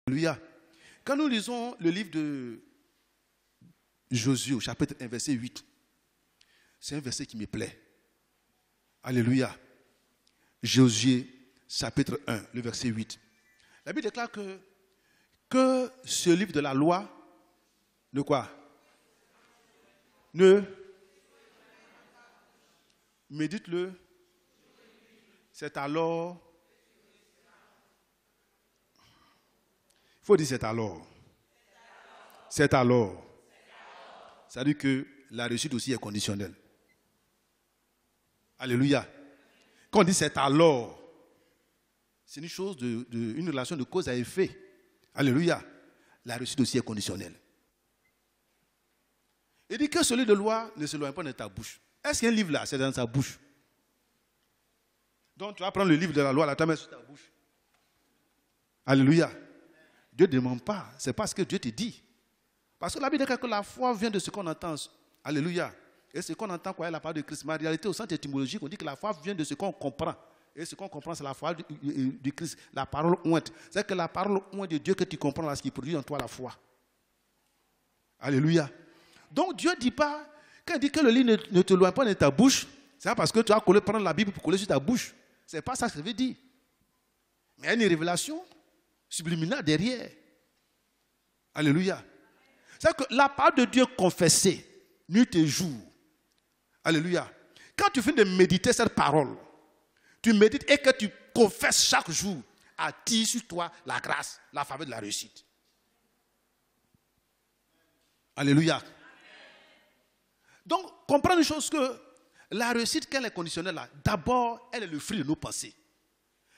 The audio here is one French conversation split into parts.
Alléluia. Quand nous lisons le livre de Josué, au chapitre 1, verset 8, c'est un verset qui me plaît. Alléluia. Josué, chapitre 1, le verset 8. La Bible déclare que ce livre de la loi, de quoi? Ne médite-le. C'est alors. Il faut dire c'est alors. C'est alors. Ça veut dire que la réussite aussi est conditionnelle. Alléluia. Quand on dit c'est alors, c'est une chose une relation de cause à effet. Alléluia. La réussite aussi est conditionnelle. Il dit que celui de loi ne s'éloigne pas de ta bouche. Est-ce qu'un livre là, c'est dans ta bouche? Donc tu vas prendre le livre de la loi, là, tu vas mettre sur ta bouche. Alléluia. Dieu ne demande pas. C'est pas ce que Dieu te dit. Parce que la Bible dit que la foi vient de ce qu'on entend. Alléluia. Et ce qu'on entend, quoi, est la parole de Christ. Mais en réalité, au sens étymologique, on dit que la foi vient de ce qu'on comprend. Et ce qu'on comprend, c'est la foi du Christ. La parole ointe. C'est que la parole ointe de Dieu que tu comprends, là, ce qui produit en toi la foi. Alléluia. Donc Dieu ne dit pas, quand il dit que le livre ne te loin pas de ta bouche, c'est pas parce que tu vas prendre la Bible pour coller sur ta bouche. Ce n'est pas ça que ça veut dire. Mais il y a une révélation subliminale derrière. Alléluia. C'est que la parole de Dieu confessée, nuit et jour. Alléluia. Quand tu finis de méditer cette parole, tu médites et que tu confesses chaque jour, attire sur toi la grâce, la faveur de la réussite. Alléluia. Donc, comprendre une chose que la réussite, qu'elle est conditionnelle là, d'abord, elle est le fruit de nos pensées.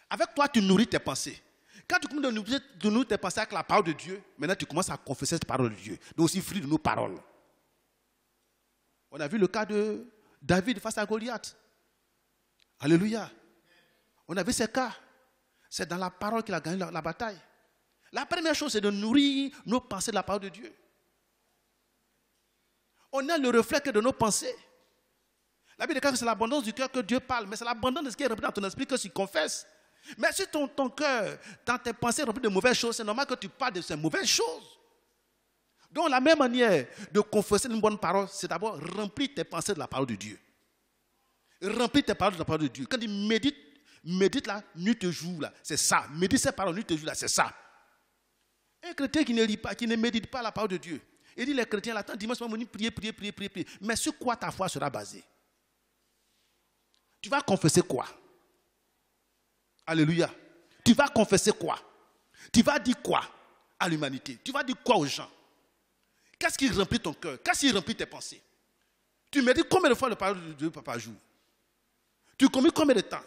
Avec toi, tu nourris tes pensées. Quand tu commences de nourrir tes pensées avec la parole de Dieu, maintenant tu commences à confesser cette parole de Dieu. Donc aussi fruit de nos paroles. On a vu le cas de David face à Goliath. Alléluia. On a vu ces cas. C'est dans la parole qu'il a gagné la bataille. La première chose, c'est de nourrir nos pensées de la parole de Dieu. On a le reflet de nos pensées. La Bible dit que c'est l'abondance du cœur que Dieu parle, mais c'est l'abondance de ce qui est rempli dans ton esprit que tu confesses. Mais si ton cœur, dans tes pensées rempli de mauvaises choses, c'est normal que tu parles de ces mauvaises choses. Donc la même manière de confesser une bonne parole, c'est d'abord remplir tes pensées de la parole de Dieu. Remplir tes paroles de la parole de Dieu. Quand tu médites là, nuit et jour là, c'est ça. Médite ces paroles nuit et jour là, c'est ça. Un chrétien qui ne lit pas, qui ne médite pas la parole de Dieu, il dit les chrétiens là, dimanche soir, prier. Mais sur quoi ta foi sera basée? Tu vas confesser quoi? Alléluia. Tu vas confesser quoi? Tu vas dire quoi à l'humanité? Tu vas dire quoi aux gens? Qu'est-ce qui remplit ton cœur? Qu'est-ce qui remplit tes pensées? Tu médites combien de fois la parole de Dieu par jour? Tu communiques combien de temps?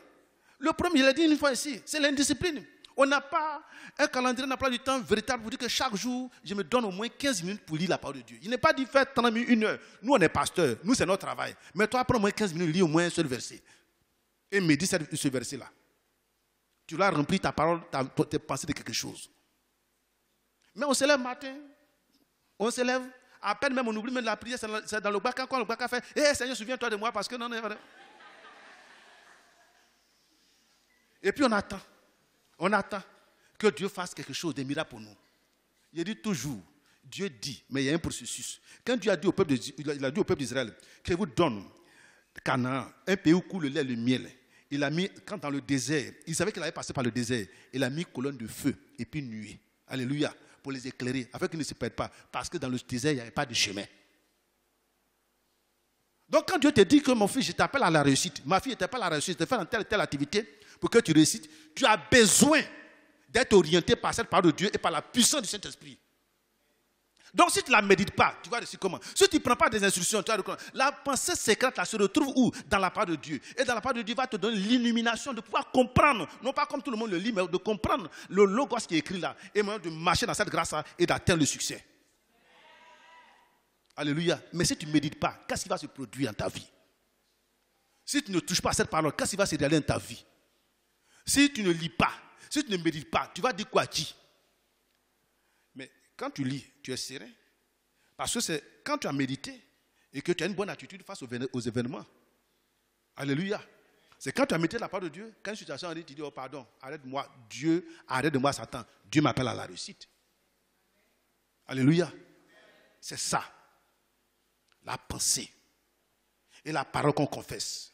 Le premier, je l'ai dit une fois ici, c'est l'indiscipline. On n'a pas un calendrier, on n'a pas du temps véritable pour dire que chaque jour, je me donne au moins 15 minutes pour lire la parole de Dieu. Il n'est pas dit faire 30 minutes, 1 heure. Nous, on est pasteurs. Nous, c'est notre travail. Mais toi, prends au moins 15 minutes, lis au moins un seul verset. Et médite ce verset-là. Tu l'as rempli ta parole, tes pensées de quelque chose. Mais on se lève matin, on se lève, à peine même on oublie même de la prière, c'est dans le baka, quand le baka fait, hey, Seigneur, souviens-toi de moi parce que non. Et puis on attend que Dieu fasse quelque chose, des miracles pour nous. Il dit toujours, Dieu dit, mais il y a un processus. Quand Dieu a dit au peuple d'Israël, qu'il vous donne Canaan, un pays où coule le lait et le miel. Il a mis, quand dans le désert, il savait qu'il allait passer par le désert, il a mis colonne de feu et puis nuée. Alléluia, pour les éclairer, afin qu'ils ne se perdent pas. Parce que dans le désert, il n'y avait pas de chemin. Donc quand Dieu te dit que mon fils, je t'appelle à la réussite, ma fille, je t'appelle à la réussite, je te fais dans telle activité pour que tu réussites, tu as besoin d'être orienté par cette parole de Dieu et par la puissance du Saint-Esprit. Donc si tu ne la médites pas, tu vas réussir comment? Si tu ne prends pas des instructions, tu vas reconnaître. La pensée secrète là se retrouve où? Dans la parole de Dieu. Et dans la parole de Dieu va te donner l'illumination de pouvoir comprendre, non pas comme tout le monde le lit, mais de comprendre le logos qui est écrit là, et de marcher dans cette grâce là et d'atteindre le succès. Alléluia. Mais si tu ne médites pas, qu'est-ce qui va se produire dans ta vie? Si tu ne touches pas à cette parole, qu'est-ce qui va se réaliser dans ta vie? Si tu ne lis pas, si tu ne médites pas, tu vas dire quoi à qui? Mais quand tu lis, tu es serein. Parce que c'est quand tu as médité et que tu as une bonne attitude face aux événements. Alléluia. C'est quand tu as médité la parole de Dieu, quand une situation arrive, tu dis, oh pardon, arrête-moi, Dieu, arrête de moi Satan. Dieu m'appelle à la réussite. Alléluia. C'est ça. La pensée et la parole qu'on confesse.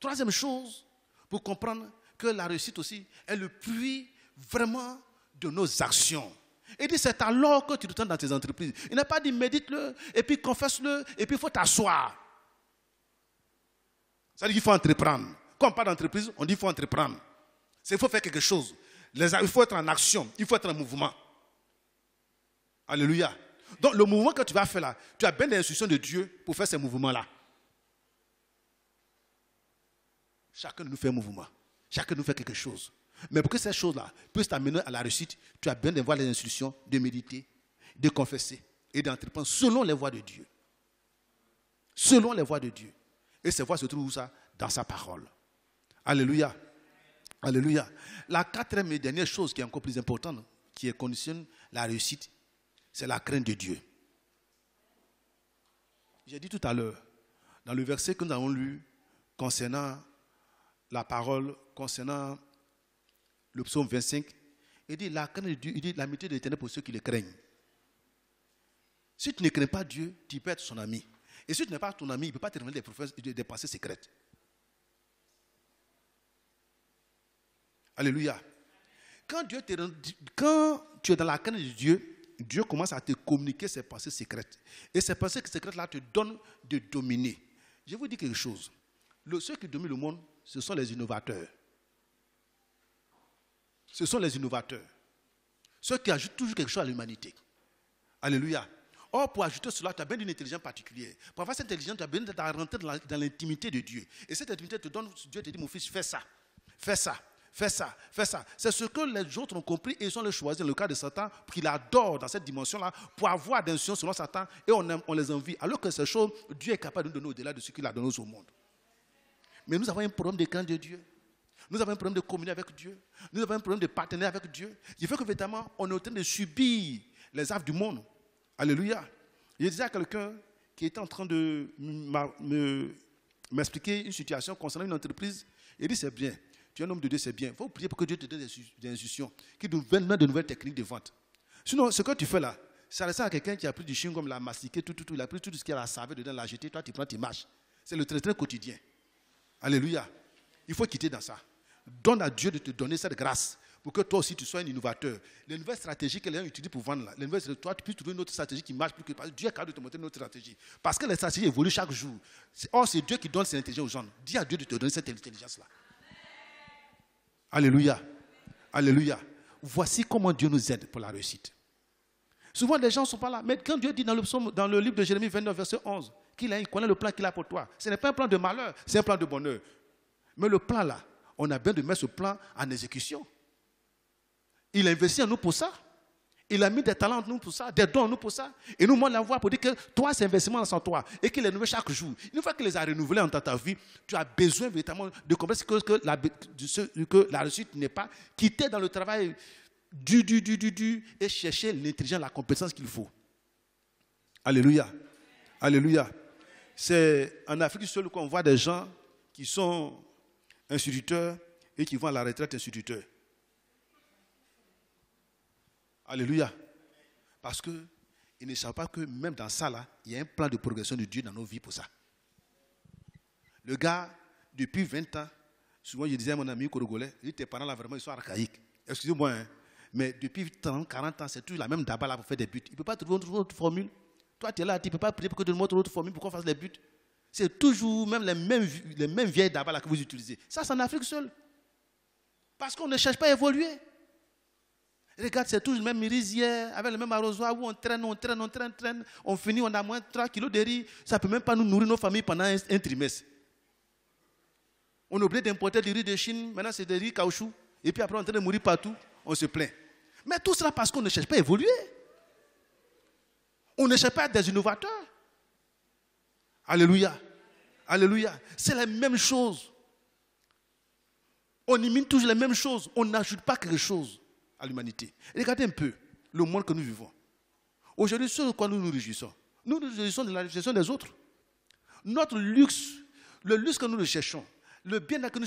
Troisième chose, pour comprendre que la réussite aussi est le fruit vraiment de nos actions. Il dit, c'est alors que tu te retournes dans tes entreprises. Il n'a pas dit, médite-le, et puis confesse-le, et puis il faut t'asseoir. Ça dit qu'il faut entreprendre. Quand on parle d'entreprise, on dit qu'il faut entreprendre. Il faut faire quelque chose. Il faut être en action, il faut être en mouvement. Alléluia. Donc le mouvement que tu vas faire là, tu as bien des instructions de Dieu pour faire ces mouvements-là. Chacun de nous fait un mouvement. Chacun de nous fait quelque chose. Mais pour que ces choses-là puissent t'amener à la réussite, tu as bien de voir les instructions, de méditer, de confesser et d'entreprendre selon les voies de Dieu. Selon les voies de Dieu. Et ces voies se trouvent où ça? Dans sa parole. Alléluia. Alléluia. La quatrième et dernière chose qui est encore plus importante, qui conditionne la réussite, c'est la crainte de Dieu. J'ai dit tout à l'heure, dans le verset que nous avons lu concernant la parole, concernant le psaume 25, il dit la crainte de Dieu, il dit l'amitié de l'Éternel pour ceux qui le craignent. Si tu ne crains pas Dieu, tu peux être son ami. Et si tu n'es pas ton ami, il ne peut pas te révéler des pensées secrètes. Alléluia. Quand tu es dans la crainte de Dieu, Dieu commence à te communiquer ses pensées secrètes. Et ces pensées secrètes-là te donnent de dominer. Je vous dis quelque chose. Ceux qui dominent le monde, ce sont les innovateurs. Ce sont les innovateurs. Ceux qui ajoutent toujours quelque chose à l'humanité. Alléluia. Or, pour ajouter cela, tu as besoin d'une intelligence particulière. Pour avoir cette intelligence, tu as besoin de rentrer dans l'intimité de Dieu. Et cette intimité te donne, Dieu te dit, mon fils, fais ça. Fais ça. Fais ça, fais ça. C'est ce que les autres ont compris et ils ont le choisi dans le cas de Satan, qu'il adore dans cette dimension-là pour avoir des instructions selon Satan et on les envie. Alors que ces choses, Dieu est capable de nous donner au-delà de ce qu'il a donné au monde. Mais nous avons un problème de crainte de Dieu. Nous avons un problème de communier avec Dieu. Nous avons un problème de partenariat avec Dieu. Il fait que véritablement, on est en train de subir les affres du monde. Alléluia. Je disais à quelqu'un qui était en train de m'expliquer une situation concernant une entreprise. Il dit, c'est bien. Tu es un homme de Dieu, c'est bien. Il faut prier pour que Dieu te donne des instructions, qui nous donnent de nouvelles techniques de vente. Sinon, ce que tu fais là, ça ressemble à quelqu'un qui a pris du chewing-gum, l'a mastiqué, tout, il a pris tout ce qu'il a la saveur dedans, l'a jeté, toi tu prends, tu marches. C'est le très quotidien. Alléluia. Il faut quitter dans ça. Donne à Dieu de te donner cette grâce pour que toi aussi tu sois un innovateur. Les nouvelles stratégies que les gens utilisent pour vendre, là, toi tu puisses trouver une autre stratégie qui marche plus que parce que Dieu est capable de te montrer une autre stratégie. Parce que les stratégies évoluent chaque jour. Or, c'est Dieu qui donne cette intelligence aux gens. Dis à Dieu de te donner cette intelligence-là. Alléluia. Alléluia. Voici comment Dieu nous aide pour la réussite. Souvent, les gens ne sont pas là. Mais quand Dieu dit dans le livre de Jérémie 29, verset 11, qu'il connaît le plan qu'il a pour toi, ce n'est pas un plan de malheur, c'est un plan de bonheur. Mais le plan là, on a besoin de mettre ce plan en exécution. Il a investi en nous pour ça. Il a mis des talents en nous pour ça, des dons en nous pour ça. Et nous, on la voit pour dire que toi, c'est investissement dans toi et qu'il est renouvelé chaque jour. Une fois qu'il les a renouvelés dans ta vie, tu as besoin véritablement de comprendre que la réussite n'est pas quitter dans le travail et chercher l'intelligence, la compétence qu'il faut. Alléluia. Alléluia. C'est en Afrique seule qu'on voit des gens qui sont instituteurs et qui vont à la retraite instituteurs. Alléluia. Parce qu'ils ne savent pas que même dans ça, là, il y a un plan de progression de Dieu dans nos vies pour ça. Le gars, depuis 20 ans, souvent je disais à mon ami congolais, tes parents là vraiment ils sont archaïques. Excusez-moi, hein, mais depuis 30, 40 ans, c'est toujours la même d'abord là pour faire des buts. Il ne peut pas trouver une autre formule. Toi, tu es là, tu ne peux pas prier pour que tu nous montres une autre formule pour qu'on fasse les buts. C'est toujours même les mêmes vieilles d'abord là que vous utilisez. Ça, c'est en Afrique seule. Parce qu'on ne cherche pas à évoluer. Regarde, c'est toujours le même rizière, avec le même arrosoir où on traîne, on finit, on a moins de 3 kilos de riz. Ça ne peut même pas nous nourrir nos familles pendant un trimestre. On a oublié d'importer du riz de Chine, maintenant c'est des riz caoutchouc. Et puis après on est en train de mourir partout, on se plaint. Mais tout cela parce qu'on ne cherche pas à évoluer. On ne cherche pas à être des innovateurs. Alléluia. Alléluia. C'est la même chose. On imite toujours les mêmes choses. On n'ajoute pas quelque chose à l'humanité. Regardez un peu le monde que nous vivons. Aujourd'hui, ce de quoi nous nous réjouissons de la réjouissons des autres. Notre luxe, le luxe que nous recherchons, le bien-être que nous